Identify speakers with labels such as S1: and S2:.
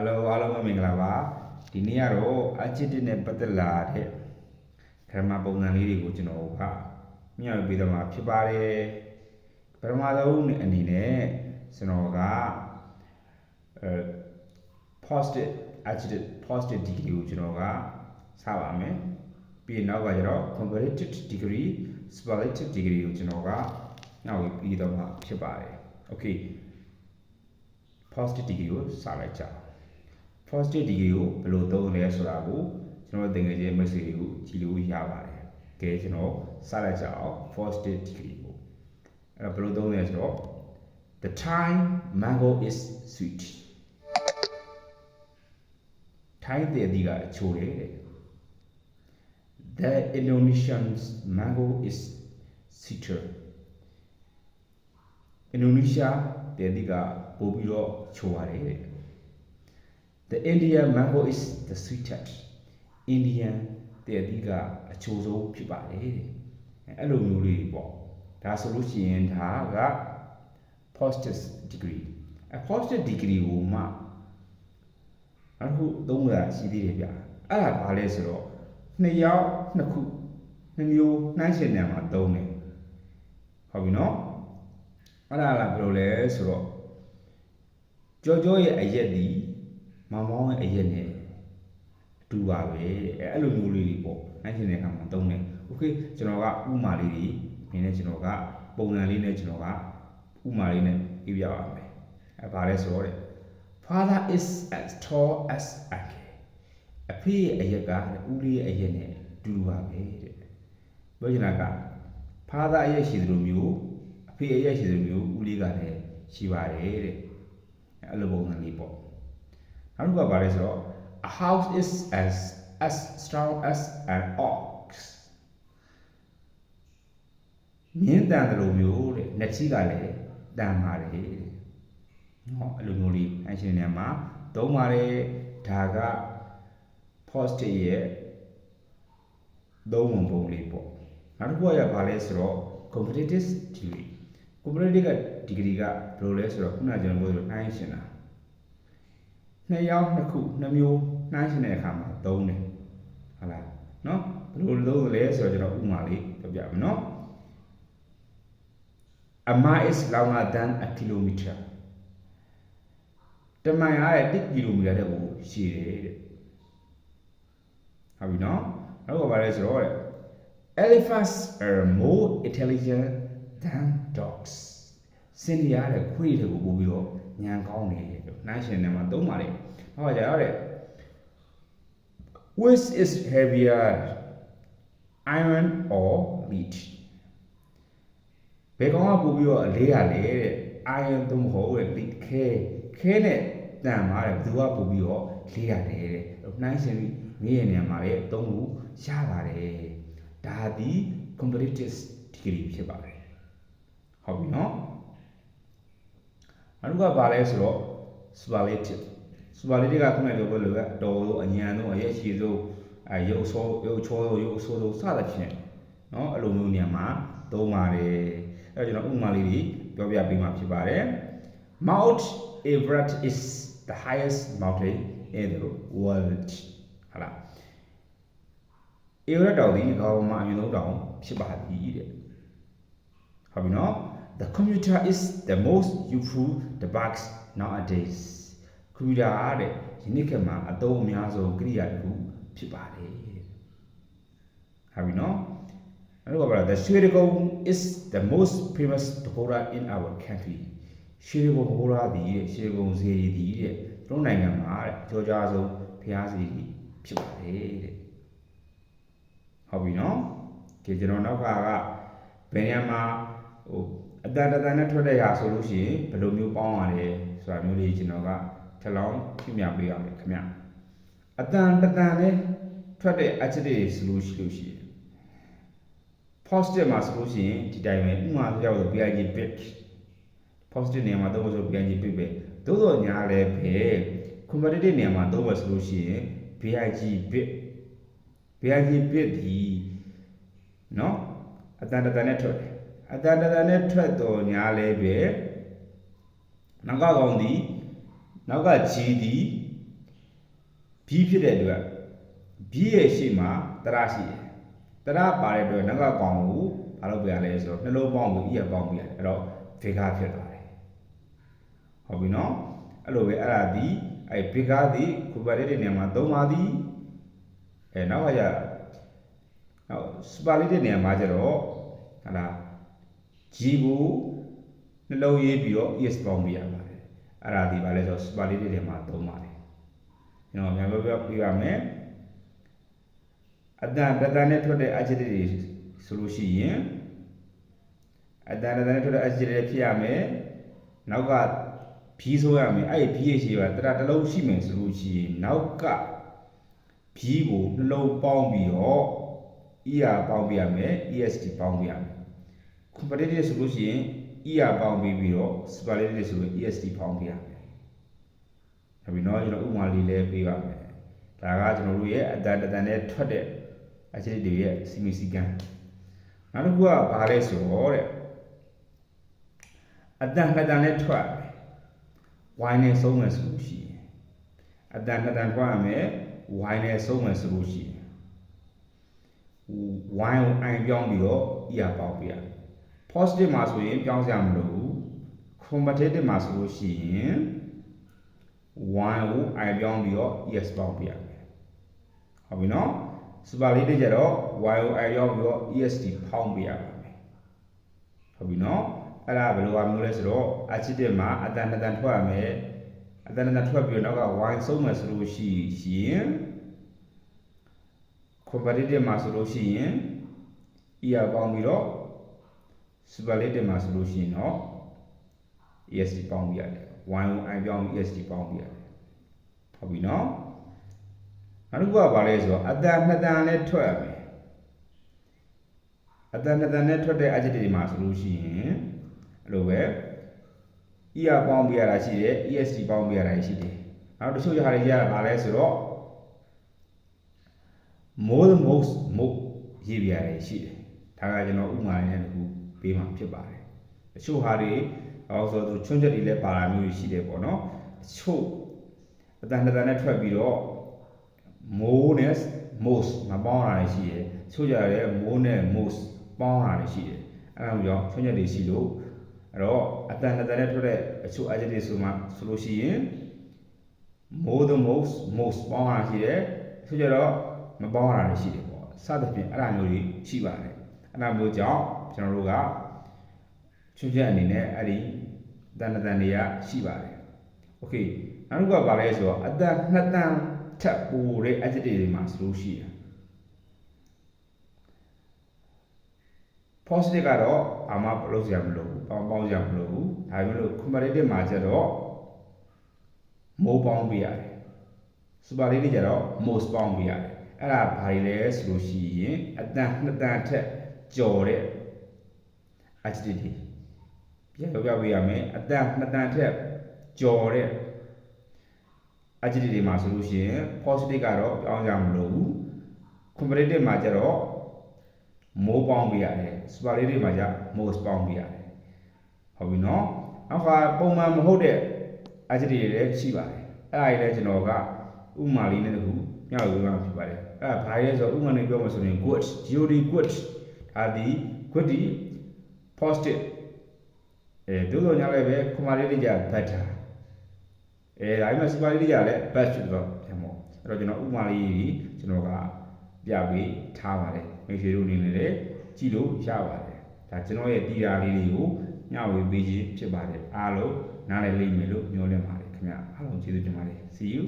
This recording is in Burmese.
S1: Hello အားလုံးပဲမင်္ဂလာပါဒီနေ့ကတော့ adjective နဲ့ပတ်သက်လာတဲ့ grammar ပုံစံလေးတွေကိုကျွန်တော်ကမျှဝေပေးသွားမှာဖြစ်ပါတယ်ပထမဆုံးအနေနဲ့ကျွန်တော်ကpositive adjective positive degree ကိုကျွန်တော်ကစပါမယ်ပြီးနောက်ကကျတော့ comparative degree superlative degree ကိုကျွန်တော်ကမျှဝေပေးသွားမှာဖြစ်ပါတယ် okay positive degree ကိုစလိုက်ကြအောင် positive degree ကိုဘယ်လိုသုံးလဲဆိုတာကိုကျွန်တော်သင်ခဲ့တဲ့ message တွေကိုကြည့်လို့ရပါတယ်။ကဲကျွန်တော်စလိုက်ကြအောင် positive degree ကိုအဲ့တော့ဘယ်လိုသုံးလဲဆိုတော့ the time mango is sweet ထိုင်းတဲ့ဒီကအချိုတယ်တဲ့ the Indonesian's mango is sweeter Indonesia တဲ့ဒီကပို့ပြီးတော့ချိုရတယ်တဲ့The Indian mango is the sweetest. Indian တဲ့အသီးကအချိုဆုံးဖြစ်ပါတယ်တဲ့အဲ့လိုမျိုးလေးပေါ့ဒါဆိုလို့ရှိရင်ဒါက positive degree အ positive degree ကိုမှအခုသုံးတာရှိသေးတယ်ဗျအဲ့ဒါဘာလဲဆိုတော့နှစ်ယောက်နှစ်ခုနှစ်မျိုးနှိုင်းယှဉ်နေမှာသုံးတယ်ဟုတ်ပြီနော်အဲ့ဒါကဘယ်လိုလဲဆိုတော့ကြောရဲ့အရက်ဒီမောင်မောင်ရဲ့အရက်နဲ့တူပါပဲအဲ့လိုမျိုးလေးတွေပေါ့နိုင်ချင်တဲ့အခါမှာသုံးတယ်โอเคကျွန်တော်ကဥမာလေးတွေနည်းနည်းကျွန်တော်ကပုံစံလေးနဲ့ကျွန်တော်ကဥမာလေးနဲ့ပြပြပါမယ်အဲ့ဘာလဲဆိုတော့ Father is as tall as I can အဖေရဲ့အရက်ကဦးလေးရဲ့အရက်နဲ့တူပါပဲတဲ့ပြောချင်တာက Father အရက်ရှိသလိုမျိုးအဖေအရက်ရှိသလိုမျိုးဦးလေးကလည်းရှိပါတယ်တဲ့အဲ့လိုပုံစံလေးပေါ့နောက်တစ်ခုကဘာလဲဆိုတော့ a house is as strong as an ox မြင်းတန်တယ်လို့မျိုးတဲ့နှစ်ချီကလည်းတန်ပါတယ်တဲ့နော်အဲ့လိုမျိုးလေးအရှင်နေမှာသုံးပါတယ်ဒါက positive ရဲ့သုံးပုံလေးပေါ့နောက်တစ်ခုကဘာလဲဆိုတော့ comparative degree comparative degree ကဘယ်လိုလဲဆိုတော့ခုနကကျွန်တော်ပြောသလိုနှိုင်းရှင်တာနှစ်ယောက်နှစ်ခုနှစ်မျိုးနှိုင်းရှင်တဲ့အခါမှာသုံးတယ်ဟုတ်လားနော်ဘယ်လိုသုံးလဲဆိုတော့ကျွန်တော်ဥပမာလေးပြောပြမယ်နော် A mile is longer than a kilometer တမိုင်အားတဲ့1ကီလိုမီတာတဲ့ကိုရှည်တယ်တဲ့ဟုတ်ပြီနော်နောက်ကဘာလဲဆိုတော့ Elephants are more intelligent than dogs စင်ရတဲ့ခွေးတွေကိုပို့ပြီးတော့ညံကောင်းနေတယ်နှိုင်းရှင်နေမှာသုံးပါတယ်ဟောကြရတဲ့ which is heavier iron or lead ဘယ်ကောင်ကပို့ပြီးတော့လေးရလဲတဲ့ iron သုံးမဟုတ်တဲ့ lead ခဲနဲ့တန်ပါတဲ့ဘယ်သူကပို့ပြီးတော့လေးရတယ်တဲ့နှိုင်းရှင်ပြီးမေးရနေမှာလေသုံးလို့ရပါတယ်ဒါဒီ comparative degree ဖြစ်ပါတယ်ဟုတ်ပြီနော်နောက်တစ်ခုကဘာလဲဆိုတော့ superlative superlative ကခုနကပြောလို့ကအတော်ဆုံးအញ្ញံဆုံးအရက်ရှိဆုံးရုပ်ဆိုးရုပ်ချောရုပ်အဆိုးဆုံးစသဖြင့်เนาะအဲ့လိုမျိုးနေရာမှာသုံးပါတယ်အဲ့တော့ကျွန်တော်ဥပမာလေးတွေပြောပြပေးမှာဖြစ်ပါတယ် Mount Everest is the highest mountain in the world ဟာလား Everest တောင်ဒီကမ္ဘာမှာအမြင့်ဆုံးတောင်ဖြစ်ပါသည်တဲ့ဟုတ်ပြီနော်The computer is the most useful device nowadays. Computer တဲ့ဒီနေ့ခေတ်မှာအသုံးအများဆုံးကိရိယာတစ်ခုဖြစ်ပါတယ်။ဟုတ်ပြီနော်။အဲ့တော့ဘာလဲ The Shirikong is the most famous pagoda in our country. Shirikong pagoda ဒီတဲ့ Shirikong ဇေဒီဒီတဲ့တို့နိုင်ငံမှာတဲ့ကြောကြားဆုံးဘုရားဇေဒီဖြစ်ပါတယ်တဲ့။ဟုတ်ပြီနော်။ဒီကျွန်တော်နောက်ကဘယ်နေရာမှာဟိုအတန်နဲ့ထွက်တဲ့ရာဆိုလို့ရှိရင်ဘယ်လိုမျိုးပေါင်းရတယ်ဆိုတာမျိုးလေးကျွန်တော်ကထပ်လောင်းပြပြပေးရမယ်ခင်ဗျအတန်နဲ့ထွက်တဲ့ adjective ဆိုလို့ရှိရင် positive မှာဆိုလို့ရှိရင်ဒီတိုင်းပဲဥပမာပြောလို့ big big positive နေရာမှာသုံးဖို့ဆို big big ပဲသို့သောညာလည်းပဲ comparative နေရာမှာသုံးဖို့ဆိုလို့ရှိရင် big big ဒီเนาะအတန်နဲ့ထွက်တယ်အတန်နဲ့ထွက်တော်ညာလဲပဲနောက်ကကောင်ဒီနောက်က G ဒီ B ဖြစ်တဲ့အတွက် B ရဲ့ရှေ့မှာတရရှိတယ်တရပါတဲ့အတွက်နောက်ကကောင်ကိုဘာလုပ်ပြရလဲဆိုတော့နှလုံးပေါင်းကို E ရပေါင်းပြရတယ်အဲ့တော့ figure ဖြစ်သွားတယ်ဟုတ်ပြီနော်အဲ့လိုပဲအဲ့ဒါဒီအဲ့ figure ဒီ comparative နေရာမှာသုံးပါသည်နောက်ကနောက် superlative နေရာမှာကျတော့ဟာလား G ကိုနှလုံးရေးပြီးတော့ ES ပေါင်းပြရပါတယ်အဲ့ဒါဒီဘာလဲဆိုတော့ superlative နေရာမှာသုံးပါတယ်ကျွန်တော်များပြောပြပါမယ်အတန်နဲ့ထွက်တဲ့ adjective တွေဆိုလို့ရှိရင်အတန်နဲ့ထွက်တဲ့ adjective တွေဖြစ်ရမယ်နောက်က B ဆိုရမယ်အဲ့ဒီ B ရဲ့ရှေ့ကတလုံးရှိမယ်ဆိုလို့ရှိရင်နောက်က B ကိုနှလုံးပေါင်းပြီးတော့ ER ပေါင်းပြရမယ် EST ပေါင်းပြရမယ် comparative ဆိုလို့ရှိရင် ER ပေါင်းပြီးတော့ superlative ဆိုရင် EST ပေါင်းပြရမယ်ဟုတ်ပြီနော်ကျွန်တော်ဥပမာလေးလည်းပေးပါမယ်ဒါကကျွန်တော်တို့ရဲ့အတန်နဲ့ထွက်တဲ့ adjective တွေရဲ့စီမီစီကံနောက်တစ်ခုကဘာလဲဆိုတော့တဲ့အတန်နဲ့ထွက်Y နဲ့ဆုံးမယ်ဆိုလို့ရှိရင်အတန်ထွက်ရမယ် Y နဲ့ဆုံးမယ်ဆိုလို့ရှိရင် Y ကို I ပြောင်းပြီးတော့ ER ပေါင်းပြရမယ် positive မှာဆိုရင်ပြောင်းစရာမလိုဘူး comparative မှာဆိုလို့ရှိရင် Y ကို I ပြောင်းပြီးတော့ ES ပေါင်းပြရမယ်ဟုတ်ပြီနော် superlative ကျတော့ Y ကို I ပြောင်းပြီးတော့ EST ပေါင်းပြရမယ်ဟုတ်ပြီနော်အဲ့ဒါဘယ်လိုပါမျိုးလဲဆိုတော့ adjective မှာအတန်ထွက်ရမယ်အတန်ထွက်ပြီးတော့နောက်က Y ဆုံးမယ်ဆိုလို့ရှိရင် comparative မှာဆိုလို့ရှိရင် ER ပေါင်းပြီးတော့ superlative မှာဆိုလို့ရှိရင်တော့ EST ပေါင်းပြရတယ် Y ကို I ပြောင်းပြီး EST ပေါင်းပြရတယ်ဟုတ်ပြီနော်နောက်တစ်ခုကဘာလဲဆိုတော့အတန်နဲ့ထွက်ရမယ်အတန်နဲ့ထွက်တဲ့ adjective တွေမှာဆိုလို့ရှိရင်အဲ့လိုပဲ ER ပေါင်းပြရတာရှိတယ် EST ပေါင်းပြရတာရှိတယ်နောက်တစ်ချို့ဟာတွေရတာဘာလဲဆိုတော့ more than most ရေးပြရတယ်ရှိတယ်ဒါကကျွန်တော်ဥပမာနဲ့တခုပေးမှာဖြစ်ပါတယ်တချို့ဟာတွေအော်ဆိုသူချွန်းချက်တွေလည်းပါတာမျိုးရှိတယ်ပေါ့နော်တချို့အတန်နဲ့ထွက်ပြီးတော့ more နဲ့ most မပေါင်းတာရှိတယ်ချို့ကြတယ် more နဲ့ most ပေါင်းတာရှိတယ်အဲ့ဒါကြောင့်ချွန်းချက်တွေရှိလို့အဲ့တော့အတန်နဲ့ထွက်တဲ့အချို့ adjective ဆိုလို့ရှိရင် more than most ပေါင်းတာရှိတယ်ချို့ကြတော့မပေါင်းရတာရှိတယ်ပေါ့စသဖြင့်အဲ့ဒါမျိုးတွေရှိပါတယ်အဲ့ဒါမျိုးကြောင့်ကျွန်တော်တို့ကချွတ်ချက်အနေနဲ့အဲ့ဒီတန်တွေကရှိပါတယ်โอเคနောက်တစ်ခုကဘာလဲဆိုတော့အတန်2တန်ထပ်ပိုတဲ့ adjective တွေမှာဆိုလို့ရှိရင် positive ကတော့ဘာမှလုပ်စရာမလိုဘူးပေါင်းစရာမလိုဘူးဒါပေမဲ့လို့ comparative မှာကျတော့ more ပေါင်းပေးရတယ် superlative ကျတော့ most ပေါင်းပေးရတယ်အဲ့ဒါဘာလဲဆိုလို့ရှိရင်အတန်2တန်ထက်ကျော်တဲ့ adjective ပြန်ပြောပြပေးရမယ်အတန်2တန်ထက်ကျော်တဲ့ adjective တွေမှာဆိုလို့ရှိရင် positive ကတော့ပြောင်းကြမလို့ဘူး comparative မှာကျတော့ more ပေါင်းပေးရတယ် superlative မှာကျ most ပေါင်းပေးရတယ်ဟုတ်ပြီနော်နောက်ကပုံမှန်မဟုတ်တဲ့ adjective တွေလည်းရှိပါတယ်အဲ့ဒါကြီးလည်းကျွန်တော်ကဥပမာလေးနဲ့တခုမျှဝေပေးမှာဖြစ်ပါတယ်အဲ့ဒါဘာလဲဆိုတော့ဥပမာနဲ့ပြောမှဆိုရင် good god good ဒါဒီ good ဒီ positive တို့တော့ညာလည်းပဲ comparative ကြ better ဒါပေမဲ့ superlative ကြလည်း best ဖြစ်တော့ပြန်ပေါ့အဲ့တော့ကျွန်တော်ဥပမာလေးကြီးကျွန်တော်ကပြပေးထားပါတယ်မိတ်ဆွေတို့အနေနဲ့လည်းကြည့်လို့ရပါတယ်ဒါကျွန်တော်ရဲ့တီရာလေးတွေကိုမျှဝေပေးခြင်းဖြစ်ပါတယ်အားလုံးနားလည်လိမ့်မယ်လို့မျှော်လင့်ပါတယ်ခင်ဗျအားလုံးကျေးဇူးတင်ပါတယ် see you